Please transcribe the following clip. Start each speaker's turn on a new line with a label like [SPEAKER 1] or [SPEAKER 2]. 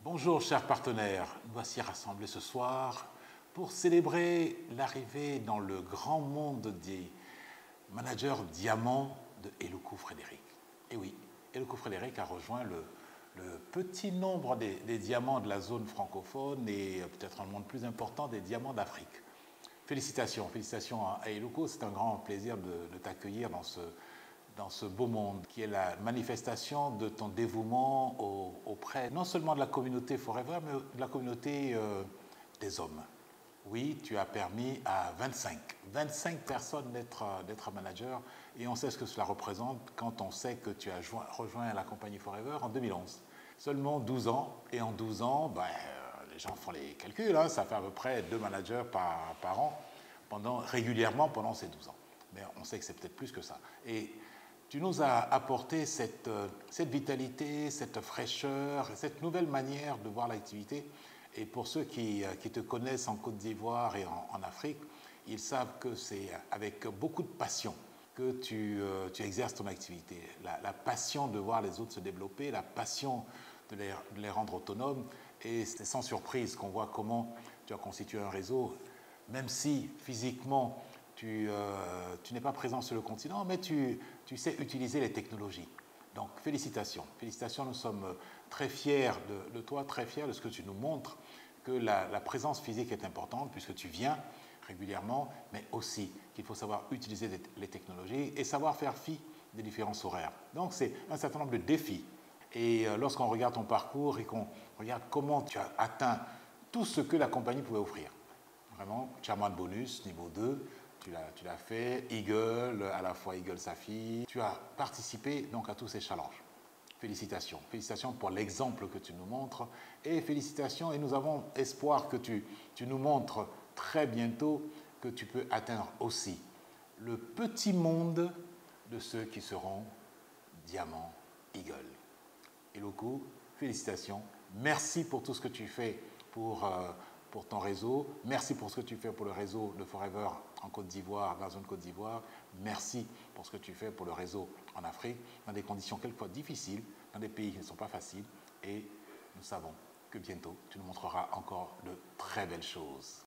[SPEAKER 1] Bonjour chers partenaires, nous voici rassemblés ce soir pour célébrer l'arrivée dans le grand monde des managers diamants de Eluku Frédéric. Et oui, Eluku Frédéric a rejoint le petit nombre des diamants de la zone francophone et peut-être un monde plus important des diamants d'Afrique. Félicitations, félicitations à Eluku, c'est un grand plaisir de t'accueillir dans ce beau monde qui est la manifestation de ton dévouement auprès non seulement de la communauté Forever, mais de la communauté des hommes. Oui, tu as permis à 25 personnes d'être manager et on sait ce que cela représente quand on sait que tu as rejoint la compagnie Forever en 2011. Seulement 12 ans et en 12 ans, les gens font les calculs, hein, ça fait à peu près 2 managers par an régulièrement pendant ces 12 ans. Mais on sait que c'est peut-être plus que ça. Et tu nous as apporté cette vitalité, cette fraîcheur, cette nouvelle manière de voir l'activité. Et pour ceux qui te connaissent en Côte d'Ivoire et en Afrique, ils savent que c'est avec beaucoup de passion que tu exerces ton activité. La passion de voir les autres se développer, la passion de les rendre autonomes. Et c'est sans surprise qu'on voit comment tu as constitué un réseau, même si physiquement tu n'es pas présent sur le continent, mais tu sais utiliser les technologies. Donc félicitations, félicitations, nous sommes très fiers de toi, très fiers de ce que tu nous montres, que la présence physique est importante puisque tu viens régulièrement, mais aussi qu'il faut savoir utiliser les technologies et savoir faire fi des différences horaires. Donc c'est un certain nombre de défis. Et lorsqu'on regarde ton parcours et qu'on regarde comment tu as atteint tout ce que la compagnie pouvait offrir, vraiment, Chairman Bonus, niveau 2, tu l'as fait, Eagle, à la fois Eagle Safi. Tu as participé donc à tous ces challenges. Félicitations. Félicitations pour l'exemple que tu nous montres et félicitations et nous avons espoir que tu nous montres très bientôt que tu peux atteindre aussi le petit monde de ceux qui seront Diamant Eagle. Eluku, félicitations. Merci pour tout ce que tu fais pour ton réseau. Merci pour ce que tu fais pour le réseau de Forever en Côte d'Ivoire, dans la zone Côte d'Ivoire. Merci pour ce que tu fais pour le réseau en Afrique, dans des conditions quelquefois difficiles, dans des pays qui ne sont pas faciles. Et nous savons que bientôt, tu nous montreras encore de très belles choses.